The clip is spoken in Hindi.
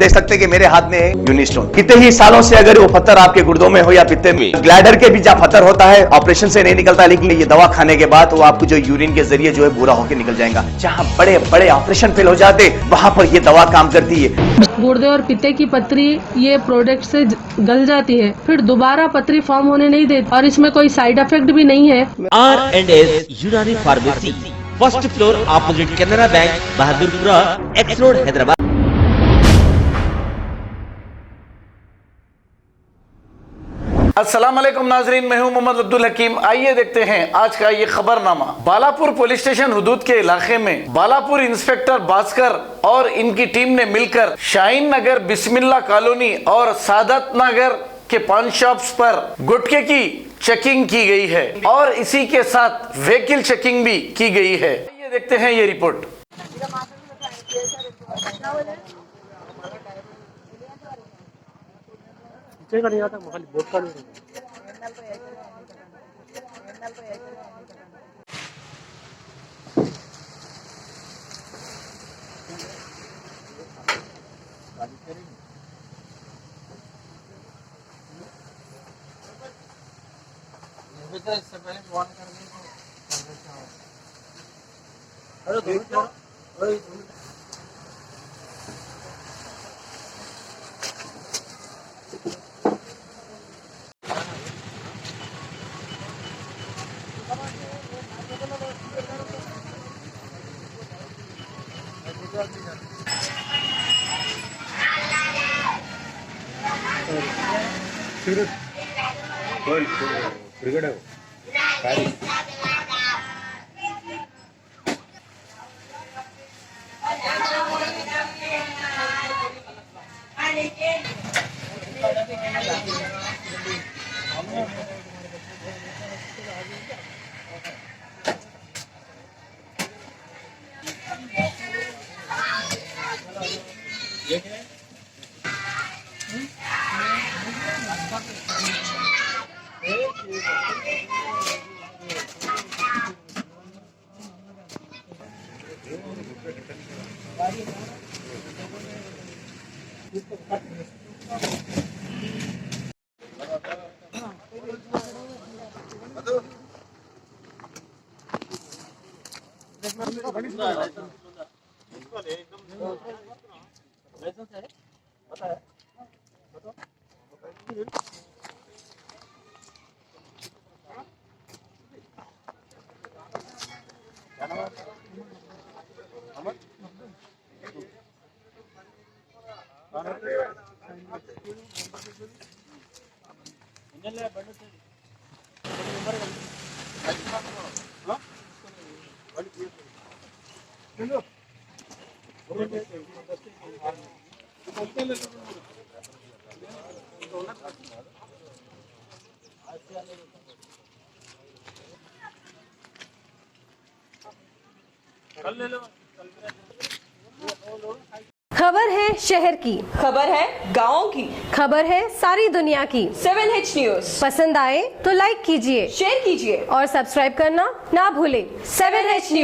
देख सकते हैं कि मेरे हाथ में है यूनिस्टोन। कितने ही सालों से अगर वो पत्थर आपके गुर्दों में हो या पित्ते में, ग्लैडर के भी जब पत्थर होता है ऑपरेशन से नहीं निकलता, लेकिन ये दवा खाने के बाद वो आपको जो यूरिन के जरिए जो है पूरा होकर निकल जाएगा। जहां बड़े बड़े ऑपरेशन फेल हो जाते वहां पर ये दवा काम करती है। गुर्दे और पित्ते की पथरी ये प्रोडक्ट से गल जाती है, फिर दोबारा पथरी फॉर्म होने नहीं देती और इसमें कोई साइड इफेक्ट भी नहीं है। R&S यूनानी pharmacy, first floor opposite Canara bank, Bahadurpura, x road, Hyderabad. अस्सलाम वालेकुम नाजरीन, मैं हूं मोहम्मद अब्दुल हकीम। आइए देखते हैं आज का ये खबरनामा। बालापुर पुलिस स्टेशन हुदूद के इलाके में बालापुर इंस्पेक्टर भास्कर और इनकी टीम ने मिलकर शाहीन नगर, बिस्मिल्ला कॉलोनी और सादत नगर के पान शॉप्स पर गुटखे की चेकिंग की गई है और इसी के साथ व्हीकल चेकिंग भी की गई है। ये देखते हैं ये रिपोर्ट। इससे पहले फोन कर खबर है शहर की, खबर है गाँव की, खबर है सारी दुनिया की। 7H न्यूज पसंद आए तो लाइक कीजिए, शेयर कीजिए और सब्सक्राइब करना ना भूलें। 7H news.